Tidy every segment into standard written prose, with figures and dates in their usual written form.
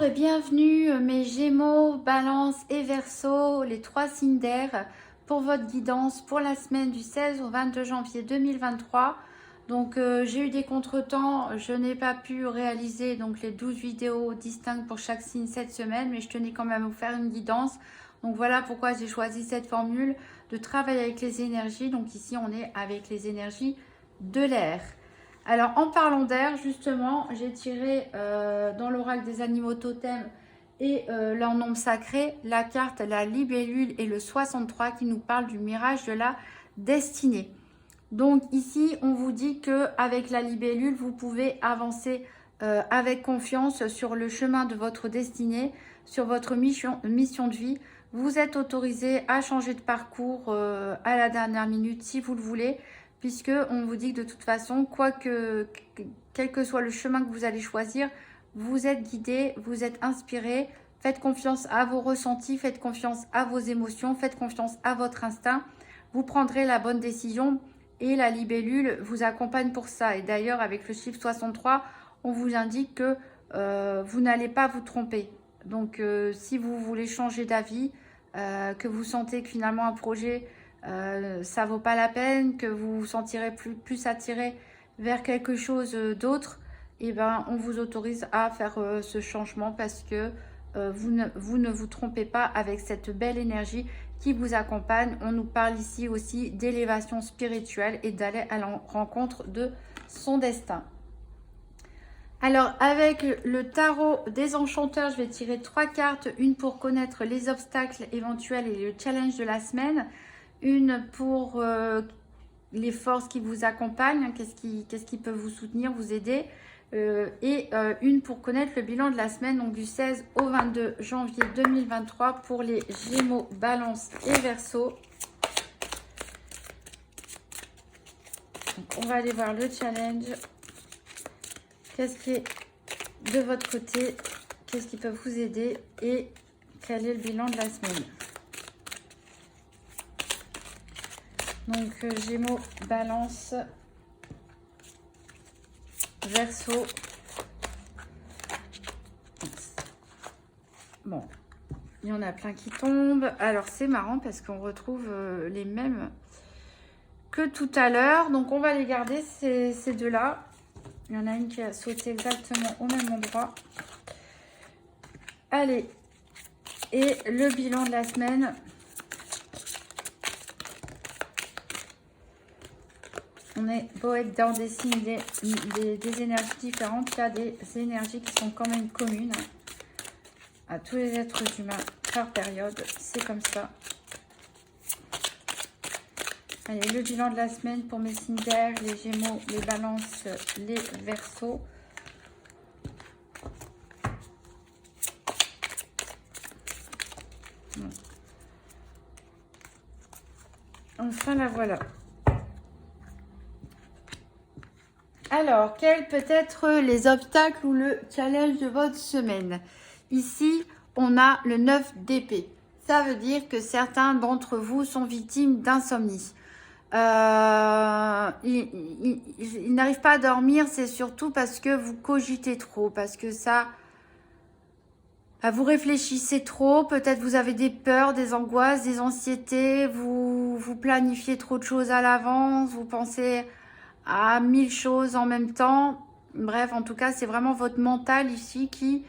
et bienvenue mes Gémeaux, Balance et Verseau, les trois signes d'air pour votre guidance pour la semaine du 16 au 22 janvier 2023. Donc j'ai eu des contretemps, je n'ai pas pu réaliser donc les 12 vidéos distinctes pour chaque signe cette semaine, mais je tenais quand même à vous faire une guidance. Donc voilà pourquoi j'ai choisi cette formule de travailler avec les énergies. Donc ici on est avec les énergies de l'air. Alors, en parlant d'air, justement, j'ai tiré dans l'oracle des animaux totems et leur nombre sacré, la carte, la libellule et le 63 qui nous parle du mirage de la destinée. Donc ici, on vous dit qu'avec la libellule, vous pouvez avancer avec confiance sur le chemin de votre destinée, sur votre mission de vie. Vous êtes autorisé à changer de parcours à la dernière minute si vous le voulez, puisque on vous dit que de toute façon, quel que soit le chemin que vous allez choisir, vous êtes guidé, vous êtes inspiré. Faites confiance à vos ressentis, faites confiance à vos émotions, faites confiance à votre instinct. Vous prendrez la bonne décision et la libellule vous accompagne pour ça. Et d'ailleurs, avec le chiffre 63, on vous indique que vous n'allez pas vous tromper. Donc, si vous voulez changer d'avis, que vous sentez que finalement un projet ça vaut pas la peine, que vous vous sentirez plus attiré vers quelque chose d'autre, et ben on vous autorise à faire ce changement parce que vous ne vous trompez pas avec cette belle énergie qui vous accompagne. On nous parle ici aussi d'élévation spirituelle et d'aller à la rencontre de son destin. Alors, avec le tarot des enchanteurs, je vais tirer 3 cartes. Une pour connaître les obstacles éventuels et le challenge de la semaine. Une pour les forces qui vous accompagnent, qu'est-ce qui peut vous soutenir, vous aider. Et une pour connaître le bilan de la semaine, donc du 16 au 22 janvier 2023 pour les Gémeaux, Balance et Verseau. Donc, on va aller voir le challenge. Qu'est-ce qui est de votre côté? Qu'est-ce qui peut vous aider? Et quel est le bilan de la semaine? Donc, Gémeaux, Balance, Verseau. Bon, il y en a plein qui tombent. Alors, c'est marrant parce qu'on retrouve les mêmes que tout à l'heure. Donc, on va les garder, ces deux-là. Il y en a une qui a sauté exactement au même endroit. Allez, et le bilan de la semaine. On est beau être dans des signes, des énergies différentes. Il y a des énergies qui sont quand même communes à tous les êtres humains par période. C'est comme ça. Allez, le bilan de la semaine pour mes signes d'air, les Gémeaux, les Balances, les Verseaux. Enfin, la voilà. Alors, quels peut être les obstacles ou le challenge de votre semaine? Ici, on a le 9 d'épée. Ça veut dire que certains d'entre vous sont victimes d'insomnie. Ils n'arrivent pas à dormir, c'est surtout parce que vous cogitez trop, parce que vous réfléchissez trop, peut-être vous avez des peurs, des angoisses, des anxiétés, vous planifiez trop de choses à l'avance, vous pensez à 1000 choses en même temps. Bref, en tout cas, c'est vraiment votre mental ici qui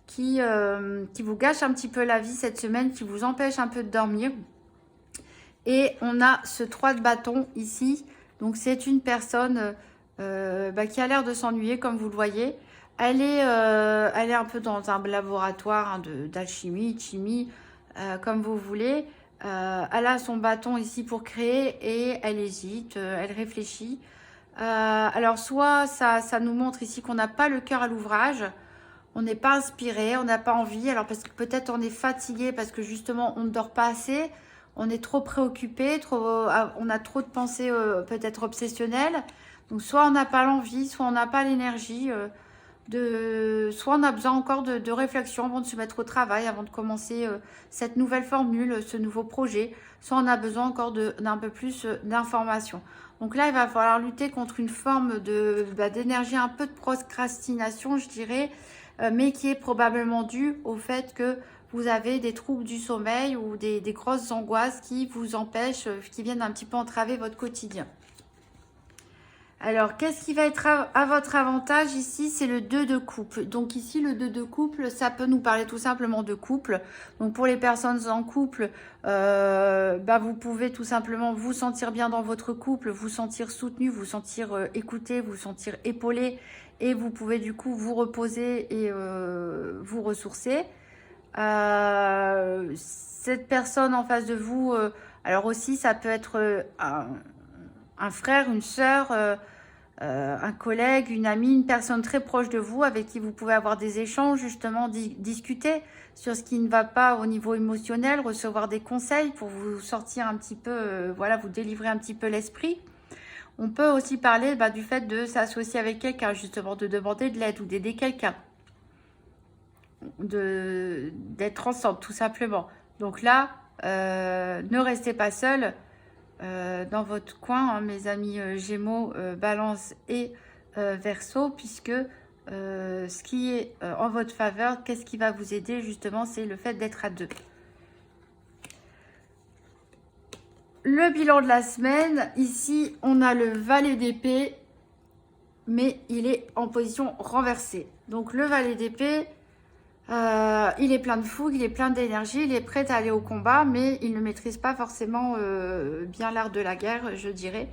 vous gâche un petit peu la vie cette semaine, qui vous empêche un peu de dormir. Et on a ce 3 de bâton ici. Donc, c'est une personne qui a l'air de s'ennuyer, comme vous le voyez. Elle est un peu dans un laboratoire d'alchimie, de chimie, comme vous voulez. Elle a son bâton ici pour créer et elle hésite, elle réfléchit. Alors, soit ça nous montre ici qu'on n'a pas le cœur à l'ouvrage. On n'est pas inspiré, on n'a pas envie. Alors, parce que peut-être on est fatigué parce que justement, on ne dort pas assez. On est trop préoccupé, on a trop de pensées peut-être obsessionnelles. Donc, soit on n'a pas l'envie, soit on n'a pas l'énergie. Soit on a besoin encore de réflexion avant de se mettre au travail, avant de commencer cette nouvelle formule, ce nouveau projet. Soit on a besoin encore d'un peu plus d'informations. Donc là, il va falloir lutter contre une forme d'énergie, un peu de procrastination, je dirais. mais qui est probablement dû au fait que vous avez des troubles du sommeil ou des grosses angoisses qui vous empêchent, qui viennent un petit peu entraver votre quotidien. Alors, qu'est-ce qui va être à votre avantage ici? C'est le 2 de couple. Donc ici, le 2 de couple, ça peut nous parler tout simplement de couple. Donc pour les personnes en couple, vous pouvez tout simplement vous sentir bien dans votre couple, vous sentir soutenu, vous sentir écouté, vous sentir épaulé. Et vous pouvez du coup vous reposer et vous ressourcer. Cette personne en face de vous, alors aussi ça peut être un frère, une sœur, un collègue, une amie, une personne très proche de vous avec qui vous pouvez avoir des échanges, justement discuter sur ce qui ne va pas au niveau émotionnel, recevoir des conseils pour vous sortir un petit peu, voilà, vous délivrer un petit peu l'esprit. On peut aussi parler du fait de s'associer avec quelqu'un, justement, de demander de l'aide ou d'aider quelqu'un, d'être ensemble, tout simplement. Donc là, ne restez pas seul dans votre coin, hein, mes amis Gémeaux, Balance et Verseau, puisque ce qui est en votre faveur, qu'est-ce qui va vous aider justement, c'est le fait d'être à deux. Le bilan de la semaine, ici on a le valet d'épée, mais il est en position renversée. Donc le valet d'épée, il est plein de fougue, il est plein d'énergie, il est prêt à aller au combat, mais il ne maîtrise pas forcément bien l'art de la guerre, je dirais.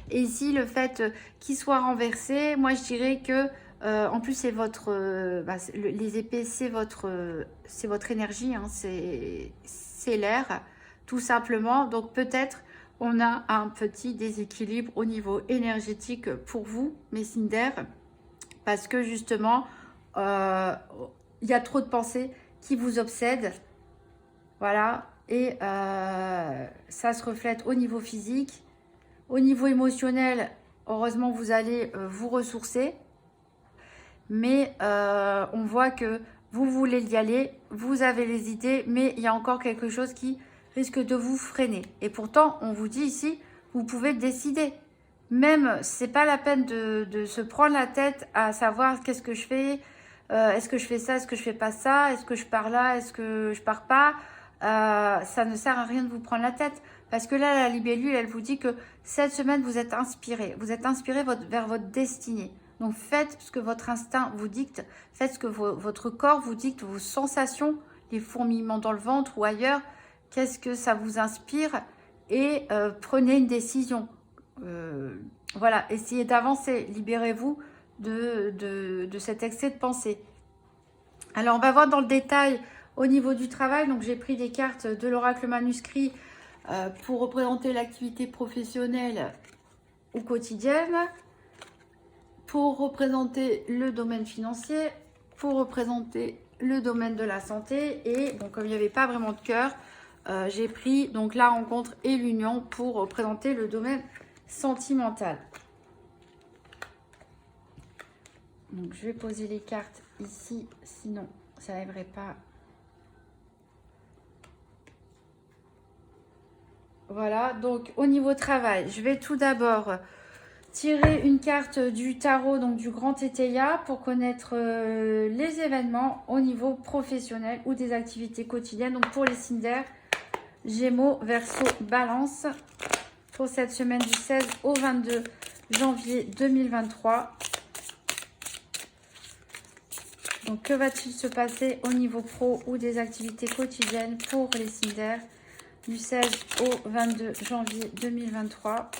Et ici, le fait qu'il soit renversé, moi je dirais que, en plus c'est votre, les épées c'est votre énergie, hein, c'est l'air, tout simplement. Donc peut-être on a un petit déséquilibre au niveau énergétique pour vous, mes Cinder, parce que justement, il y a trop de pensées qui vous obsèdent. Voilà. Et ça se reflète au niveau physique. Au niveau émotionnel, heureusement, vous allez vous ressourcer. Mais on voit que vous voulez y aller. Vous avez les idées. Mais il y a encore quelque chose qui risque de vous freiner. Et pourtant, on vous dit ici, vous pouvez décider. Même, c'est pas la peine de se prendre la tête à savoir qu'est-ce que je fais. Est-ce que je fais ça? Est-ce que je fais pas ça? Est-ce que je pars là? Est-ce que je pars pas? Ça ne sert à rien de vous prendre la tête. Parce que là, la libellule, elle vous dit que cette semaine, vous êtes inspiré. Vous êtes inspiré vers votre destinée. Donc, faites ce que votre instinct vous dicte. Faites ce que votre corps vous dicte, vos sensations, les fourmillements dans le ventre ou ailleurs. Qu'est-ce que ça vous inspire? Et prenez une décision. Voilà, essayez d'avancer. Libérez-vous de cet excès de pensée. Alors, on va voir dans le détail au niveau du travail. Donc, j'ai pris des cartes de l'oracle manuscrit pour représenter l'activité professionnelle ou quotidienne, pour représenter le domaine financier, pour représenter le domaine de la santé. Et bon, comme il n'y avait pas vraiment de cœur, j'ai pris donc la rencontre et l'union pour représenter le domaine sentimental. Donc, je vais poser les cartes ici, sinon ça n'arriverait pas. Voilà, donc au niveau travail, je vais tout d'abord tirer une carte du tarot, donc du Grand Tétéia, pour connaître les événements au niveau professionnel ou des activités quotidiennes. Donc pour les Cinder, Gémeaux, Verseau, Balance, pour cette semaine du 16 au 22 janvier 2023. Donc, que va-t-il se passer au niveau pro ou des activités quotidiennes pour les Cinder du 16 au 22 janvier 2023?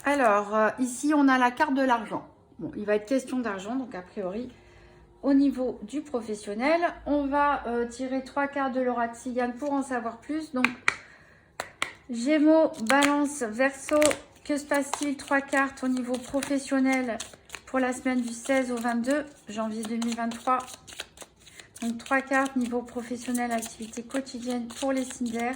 Alors, ici, on a la carte de l'argent. Bon, il va être question d'argent, donc a priori, au niveau du professionnel, on va tirer 3 cartes de l'oracle Tzigane pour en savoir plus. Donc, Gémeaux, Balance, Verseau, que se passe-t-il? 3 cartes au niveau professionnel pour la semaine du 16 au 22 janvier 2023. Donc, 3 cartes niveau professionnel, activité quotidienne pour les Cinder.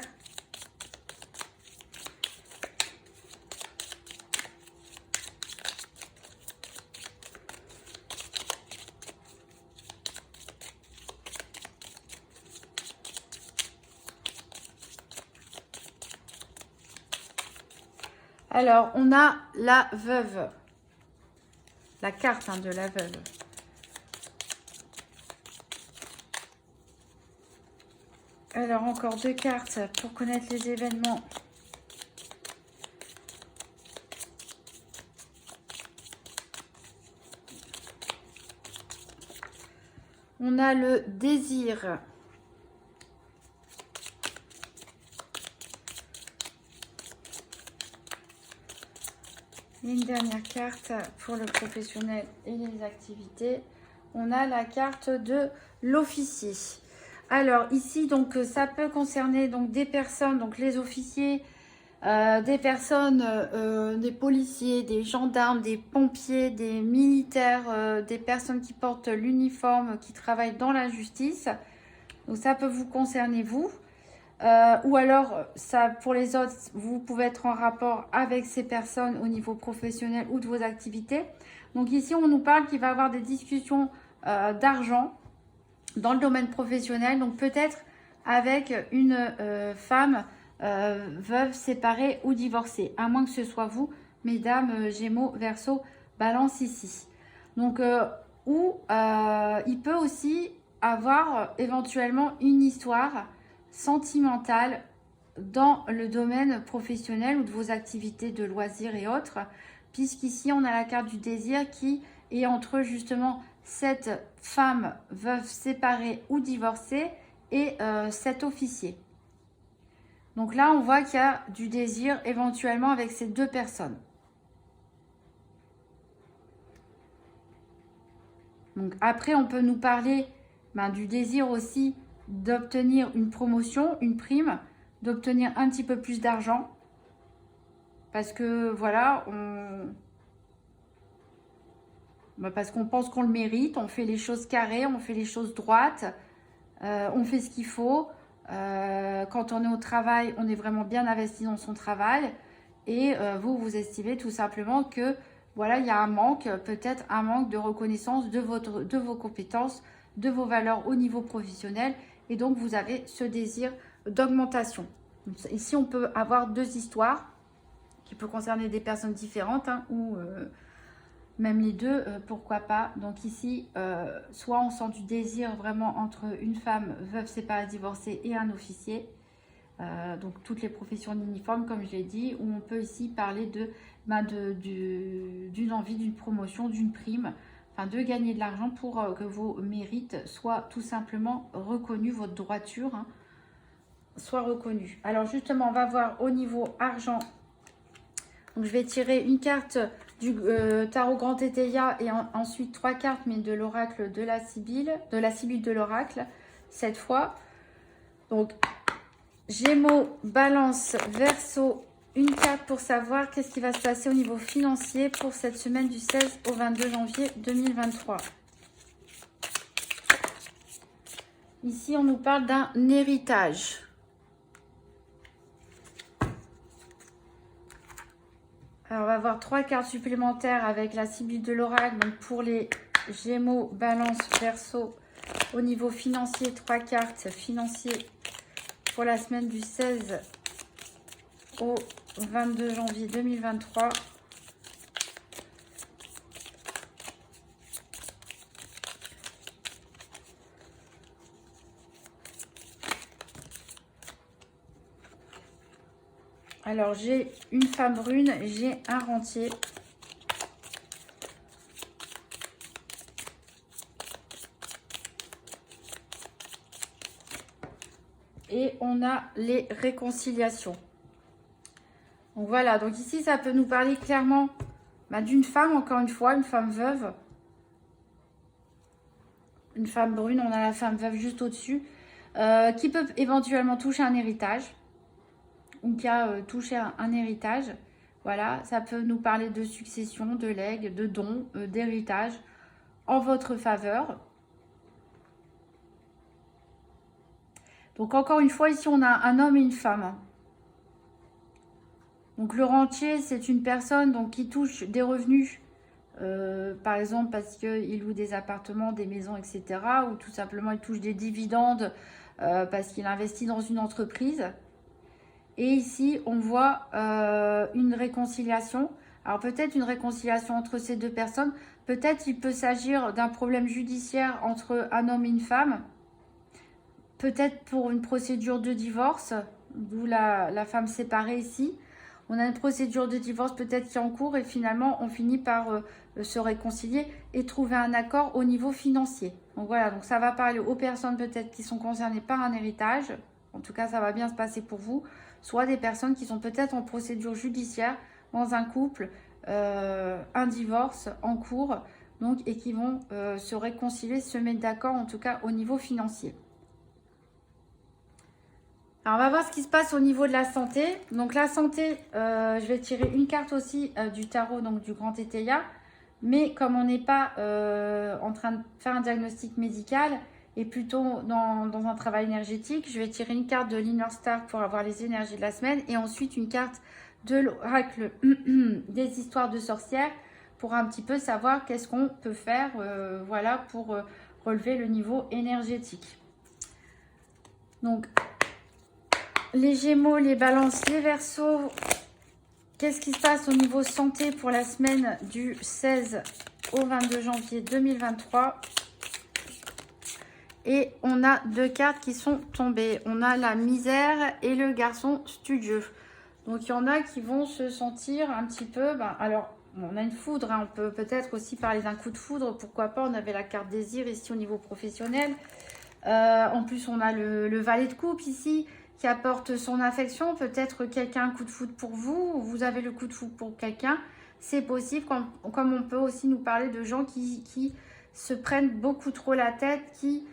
Alors, on a la veuve. La carte de la veuve. Alors, encore 2 cartes pour connaître les événements. On a le désir. Une dernière carte pour le professionnel et les activités. On a la carte de l'officier. Alors ici, donc ça peut concerner donc des personnes, donc les officiers, des personnes, des policiers, des gendarmes, des pompiers, des militaires, des personnes qui portent l'uniforme, qui travaillent dans la justice. Donc ça peut vous concerner vous. Ou alors, ça, pour les autres, vous pouvez être en rapport avec ces personnes au niveau professionnel ou de vos activités. Donc ici, on nous parle qu'il va y avoir des discussions d'argent dans le domaine professionnel. Donc peut-être avec une femme veuve, séparée ou divorcée. À moins que ce soit vous, mesdames, Gémeaux, Verseau, Balance ici. Donc, il peut aussi avoir éventuellement une histoire sentimentale dans le domaine professionnel ou de vos activités de loisirs et autres, puisqu'ici on a la carte du désir qui est entre justement cette femme veuve séparée ou divorcée et cet officier. Donc là on voit qu'il y a du désir éventuellement avec ces 2 personnes. Donc après on peut nous parler du désir aussi d'obtenir une promotion, une prime, d'obtenir un petit peu plus d'argent. Parce que voilà, parce qu'on pense qu'on le mérite, on fait les choses carrées, on fait les choses droites, on fait ce qu'il faut. Quand on est au travail, on est vraiment bien investi dans son travail. Et vous estimez tout simplement que voilà, il y a un manque, peut-être un manque de reconnaissance de vos compétences, de vos valeurs au niveau professionnel. Et donc, vous avez ce désir d'augmentation. Ici, on peut avoir 2 histoires qui peuvent concerner des personnes différentes ou même les 2, pourquoi pas. Donc ici, soit on sent du désir vraiment entre une femme veuve, séparée, divorcée et un officier. Donc toutes les professions d'uniforme, comme je l'ai dit, où on peut ici parler d'une envie, d'une promotion, d'une prime, de gagner de l'argent pour que vos mérites soient tout simplement reconnus, votre droiture soit reconnue. Alors justement, on va voir au niveau argent. Donc je vais tirer une carte du tarot Grand Tétéia et ensuite 3 cartes, mais de l'oracle de la Sibylle, de l'oracle, cette fois. Donc Gémeaux, Balance, Verseau, une carte pour savoir qu'est-ce qui va se passer au niveau financier pour cette semaine du 16 au 22 janvier 2023. Ici, on nous parle d'un héritage. Alors, on va avoir 3 cartes supplémentaires avec la Sibylle de l'oracle. Donc, pour les Gémeaux, Balance, Verseau, au niveau financier, 3 cartes financières pour la semaine du 16 au 22 janvier 2023. Alors, j'ai une femme brune, j'ai un rentier. Et on a les réconciliations. Donc voilà, donc ici, ça peut nous parler clairement d'une femme, encore une fois, une femme veuve. Une femme brune, on a la femme veuve juste au-dessus, qui peut éventuellement toucher un héritage. Ou qui a touché un héritage. Voilà, ça peut nous parler de succession, de legs, de dons, d'héritage en votre faveur. Donc encore une fois, ici on a un homme et une femme. Donc le rentier, c'est une personne donc, qui touche des revenus, par exemple parce qu'il loue des appartements, des maisons, etc. Ou tout simplement il touche des dividendes parce qu'il investit dans une entreprise. Et ici, on voit une réconciliation. Alors peut-être une réconciliation entre ces deux personnes. Peut-être il peut s'agir d'un problème judiciaire entre un homme et une femme. Peut-être pour une procédure de divorce, d'où la femme séparée ici. On a une procédure de divorce peut-être qui est en cours et finalement on finit par se réconcilier et trouver un accord au niveau financier. Donc voilà, donc ça va parler aux personnes peut-être qui sont concernées par un héritage. En tout cas, ça va bien se passer pour vous. Soit des personnes qui sont peut-être en procédure judiciaire dans un couple, un divorce en cours, donc, et qui vont se réconcilier, se mettre d'accord en tout cas au niveau financier. Alors, on va voir ce qui se passe au niveau de la santé. Donc, la santé, je vais tirer une carte aussi du tarot, donc du Grand Tétéia. Mais comme on n'est pas en train de faire un diagnostic médical et plutôt dans un travail énergétique, je vais tirer une carte de l'Inner Star pour avoir les énergies de la semaine et ensuite une carte de l'oracle des histoires de sorcières pour un petit peu savoir qu'est-ce qu'on peut faire voilà, pour relever le niveau énergétique. Donc, les Gémeaux, les Balances, les Verseaux, qu'est-ce qui se passe au niveau santé pour la semaine du 16 au 22 janvier 2023? Et on a deux cartes qui sont tombées. On a la misère et le garçon studieux. Donc, il y en a qui vont se sentir un petit peu... alors, on a une foudre. Hein, on peut peut-être aussi parler d'un coup de foudre. Pourquoi pas? On avait la carte désir ici au niveau professionnel. En plus, on a le valet de coupe ici qui apporte son affection. Peut-être quelqu'un un coup de foudre pour vous. Ou vous avez le coup de foudre pour quelqu'un. C'est possible. Comme on peut aussi nous parler de gens qui se prennent beaucoup trop la tête, qui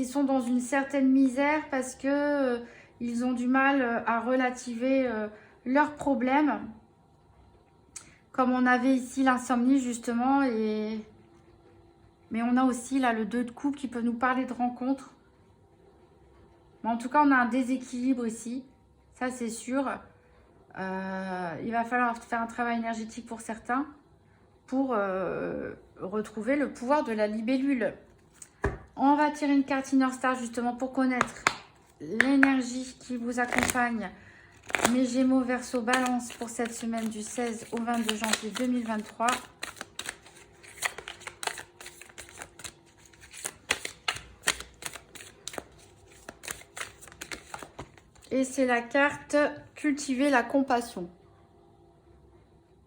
sont dans une certaine misère parce que ils ont du mal à relativer leurs problèmes. Comme on avait ici l'insomnie justement, mais on a aussi là le 2 de coupe qui peut nous parler de rencontres. Mais en tout cas, on a un déséquilibre ici, ça c'est sûr. Il va falloir faire un travail énergétique pour certains pour retrouver le pouvoir de la libellule. On va tirer une carte Inner Star justement pour connaître l'énergie qui vous accompagne. Mes Gémeaux, Verseaux, Balance pour cette semaine du 16 au 22 janvier 2023. Et c'est la carte Cultiver la compassion.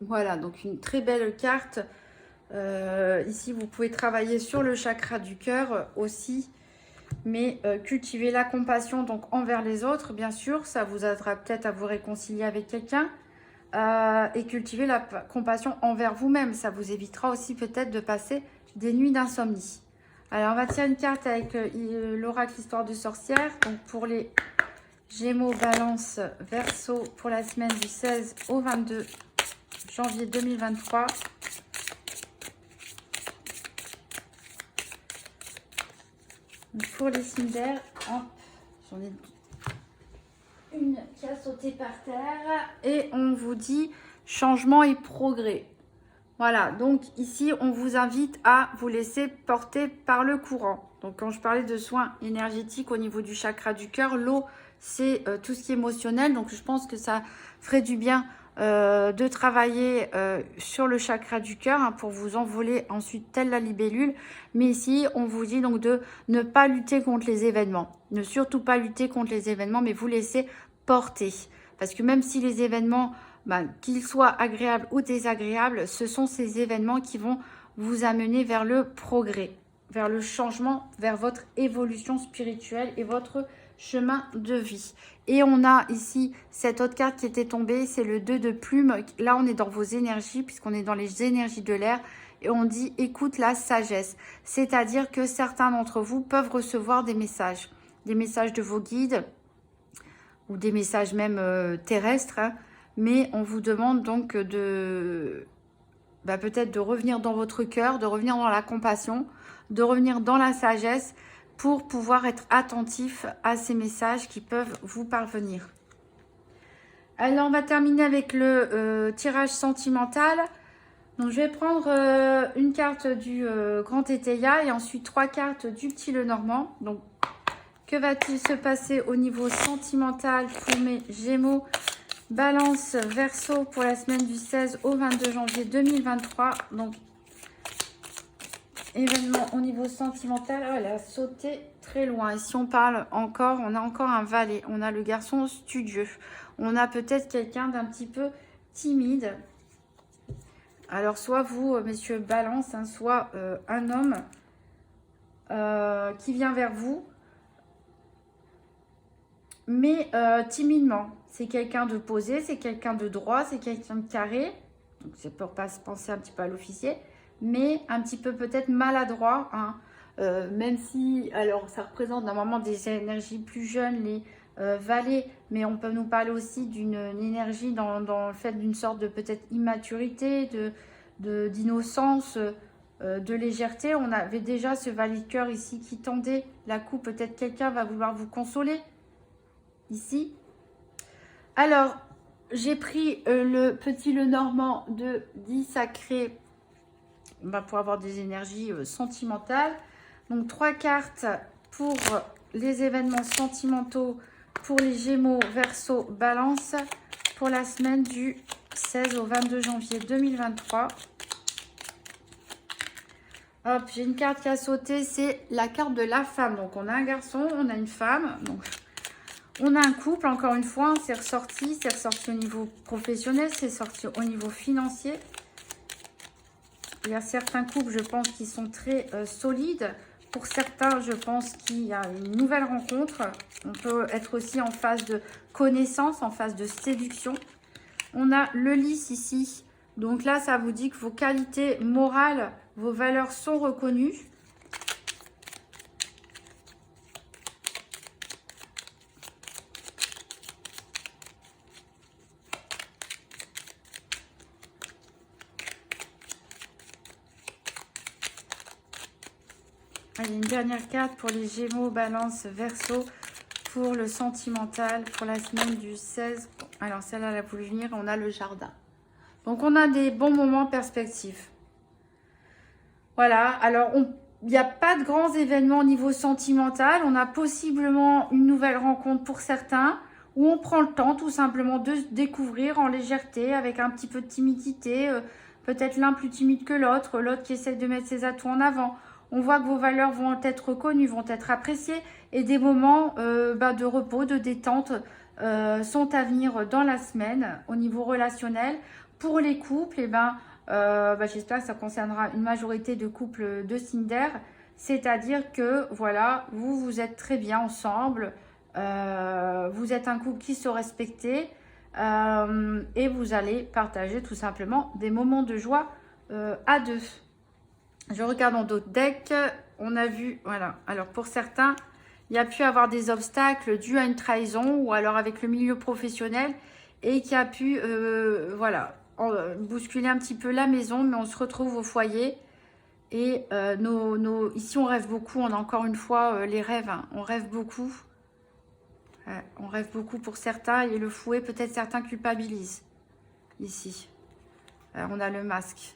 Voilà, donc une très belle carte. Ici, vous pouvez travailler sur le chakra du cœur aussi. Mais cultiver la compassion donc envers les autres, bien sûr. Ça vous aidera peut-être à vous réconcilier avec quelqu'un. Et cultiver la compassion envers vous-même. Ça vous évitera aussi peut-être de passer des nuits d'insomnie. Alors, on va tirer une carte avec l'oracle histoire de sorcière. Donc, pour les Gémeaux, Balance, Verseau, pour la semaine du 16 au 22 janvier 2023. Pour les signes d'air, j'en ai une qui a sauté par terre. Et on vous dit changement et progrès. Voilà, donc ici, on vous invite à vous laisser porter par le courant. Donc, quand je parlais de soins énergétiques au niveau du chakra du cœur, l'eau, c'est tout ce qui est émotionnel. Donc, je pense que ça ferait du bien de travailler sur le chakra du cœur hein, pour vous envoler ensuite telle la libellule. Mais ici, on vous dit donc de ne pas lutter contre les événements. Ne surtout pas lutter contre les événements, mais vous laisser porter. Parce que même si les événements, qu'ils soient agréables ou désagréables, ce sont ces événements qui vont vous amener vers le progrès, vers le changement, vers votre évolution spirituelle et votre chemin de vie. Et on a ici cette autre carte qui était tombée, c'est le 2 de plume. Là, on est dans vos énergies, puisqu'on est dans les énergies de l'air. Et on dit, écoute la sagesse. C'est-à-dire que certains d'entre vous peuvent recevoir des messages de vos guides, ou des messages même terrestres. Hein, mais on vous demande donc de peut-être de revenir dans votre cœur, de revenir dans la compassion, de revenir dans la sagesse, pour pouvoir être attentif à ces messages qui peuvent vous parvenir. Alors, on va terminer avec le tirage sentimental. Donc, je vais prendre une carte du Grand Tétéia et ensuite 3 cartes du Petit Lenormand. Donc, Que va-t-il se passer au niveau sentimental pour mes Gémeaux, Balance, Verseau pour la semaine du 16 au 22 janvier 2023. Donc, événement au niveau sentimental. Oh, elle a sauté très loin. Et si on parle encore, on a encore un valet. On a le garçon studieux. On a peut-être quelqu'un d'un petit peu timide. Alors, soit vous, messieurs Balance, hein, soit un homme qui vient vers vous, mais timidement. C'est quelqu'un de posé, c'est quelqu'un de droit, c'est quelqu'un de carré. Donc, c'est pour pas se penser un petit peu à l'officier, mais un petit peu peut-être maladroit, hein. Même si, alors, ça représente normalement des énergies plus jeunes, les valets, mais on peut nous parler aussi d'une énergie dans le fait d'une sorte de peut-être immaturité, d'innocence, de légèreté. On avait déjà ce valet de cœur ici qui tendait la coupe. Peut-être quelqu'un va vouloir vous consoler ici. Alors, j'ai pris le petit Lenormand de 10 sacré pour avoir des énergies sentimentales. Donc, 3 cartes pour les événements sentimentaux pour les Gémeaux, Verseau, Balance pour la semaine du 16 au 22 janvier 2023. Hop, j'ai une carte qui a sauté, c'est la carte de la femme. Donc, on a un garçon, on a une femme. Donc, on a un couple, encore une fois, c'est ressorti au niveau professionnel, c'est sorti au niveau financier. Il y a certains couples, je pense, qui sont très solides. Pour certains, je pense qu'il y a une nouvelle rencontre. On peut être aussi en phase de connaissance, en phase de séduction. On a le lys ici. Donc là, ça vous dit que vos qualités morales, vos valeurs sont reconnues. Allez, une dernière carte pour les Gémeaux, Balance, Verseau, pour le sentimental, pour la semaine du 16. Alors, celle-là, elle a voulu venir, on a le jardin. Donc, on a des bons moments en perspective. Voilà, alors, il n'y a pas de grands événements au niveau sentimental. On a possiblement une nouvelle rencontre pour certains, où on prend le temps, tout simplement, de se découvrir en légèreté, avec un petit peu de timidité. Peut-être l'un plus timide que l'autre, l'autre qui essaie de mettre ses atouts en avant. On voit que vos valeurs vont être reconnues, vont être appréciées et des moments de repos, de détente sont à venir dans la semaine au niveau relationnel. Pour les couples, j'espère que ça concernera une majorité de couples de signe d'air, c'est-à-dire que voilà, vous êtes très bien ensemble, vous êtes un couple qui se respecte et vous allez partager tout simplement des moments de joie à deux. Je regarde dans d'autres decks, on a vu, voilà, alors pour certains, il y a pu avoir des obstacles dus à une trahison ou alors avec le milieu professionnel et qui a pu, bousculer un petit peu la maison, mais on se retrouve au foyer et ici on rêve beaucoup, on a encore une fois les rêves, hein, on rêve beaucoup. On rêve beaucoup pour certains et le fouet, peut-être certains culpabilisent ici. On a le masque.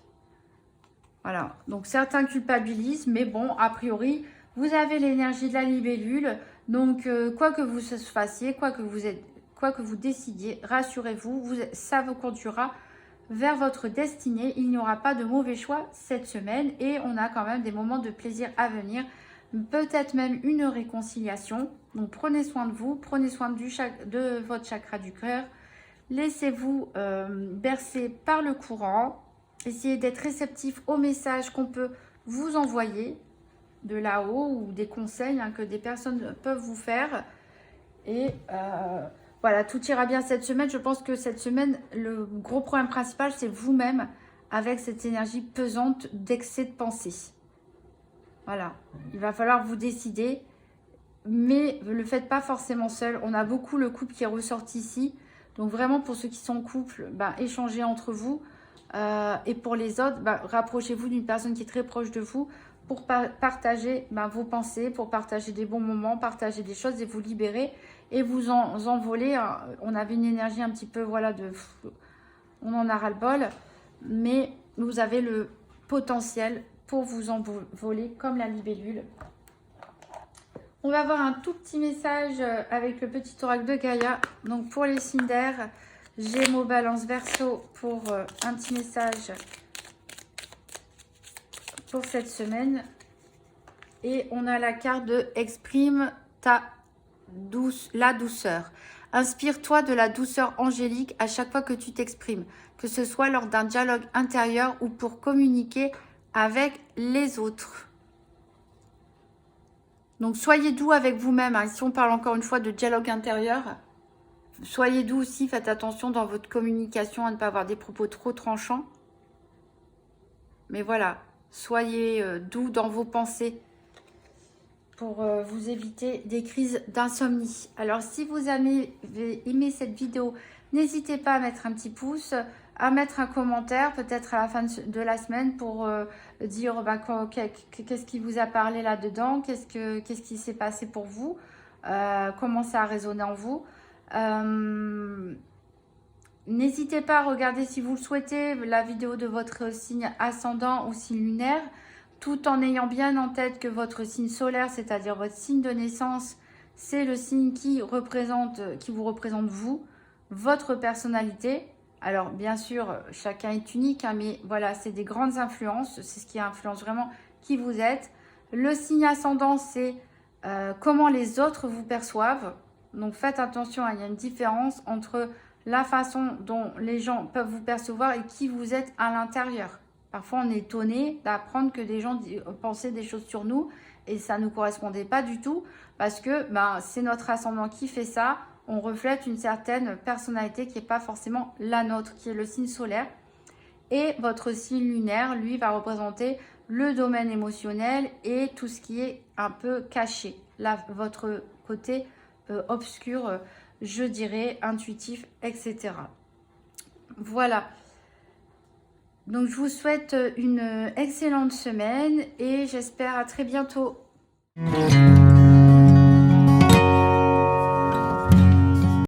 Voilà, donc certains culpabilisent, mais bon, a priori, vous avez l'énergie de la libellule. Donc, quoi que vous fassiez, quoi que vous décidiez, rassurez-vous, ça vous conduira vers votre destinée. Il n'y aura pas de mauvais choix cette semaine et on a quand même des moments de plaisir à venir. Peut-être même une réconciliation. Donc, prenez soin de vous, prenez soin de votre chakra du cœur. Laissez-vous bercer par le courant. Essayez d'être réceptif aux messages qu'on peut vous envoyer de là-haut ou des conseils que des personnes peuvent vous faire. Et voilà, tout ira bien cette semaine. Je pense que cette semaine, le gros problème principal, c'est vous-même avec cette énergie pesante d'excès de pensée. Voilà, il va falloir vous décider, mais ne le faites pas forcément seul. On a beaucoup le couple qui est ressorti ici. Donc vraiment, pour ceux qui sont en couple, échangez entre vous. Et pour les autres, rapprochez-vous d'une personne qui est très proche de vous pour partager vos pensées, pour partager des bons moments, partager des choses et vous libérer et vous envoler. On avait une énergie un petit peu, voilà, on en a ras-le-bol, mais vous avez le potentiel pour vous envoler comme la libellule. On va avoir un tout petit message avec le petit oracle de Gaïa. Donc pour les signes d'air, Gémeaux, Balance, Verseau, pour un petit message pour cette semaine. Et on a la carte de exprime la douceur. Inspire-toi de la douceur angélique à chaque fois que tu t'exprimes, que ce soit lors d'un dialogue intérieur ou pour communiquer avec les autres. Donc soyez doux avec vous-même. Hein. Si on parle encore une fois de dialogue intérieur, soyez doux aussi. Faites attention dans votre communication à ne pas avoir des propos trop tranchants. Mais voilà, soyez doux dans vos pensées pour vous éviter des crises d'insomnie. Alors, si vous avez aimé cette vidéo, n'hésitez pas à mettre un petit pouce, à mettre un commentaire, peut-être à la fin de la semaine pour dire qu'est-ce qui vous a parlé là-dedans, qu'est-ce qui s'est passé pour vous, comment ça a résonné en vous. N'hésitez pas à regarder, si vous le souhaitez, la vidéo de votre signe ascendant ou signe lunaire, tout en ayant bien en tête que votre signe solaire, c'est-à-dire votre signe de naissance, c'est le signe qui vous représente vous, votre personnalité. Alors, bien sûr, chacun est unique, hein, mais voilà, c'est des grandes influences, c'est ce qui influence vraiment qui vous êtes. Le signe ascendant, c'est comment les autres vous perçoivent. Donc, faites attention, hein, il y a une différence entre la façon dont les gens peuvent vous percevoir et qui vous êtes à l'intérieur. Parfois, on est étonné d'apprendre que des gens pensaient des choses sur nous et ça ne nous correspondait pas du tout parce que c'est notre ascendant qui fait ça. On reflète une certaine personnalité qui n'est pas forcément la nôtre, qui est le signe solaire. Et votre signe lunaire, lui, va représenter le domaine émotionnel et tout ce qui est un peu caché. Là, votre côté obscur, je dirais, intuitif, etc. Voilà. Donc, je vous souhaite une excellente semaine et j'espère à très bientôt.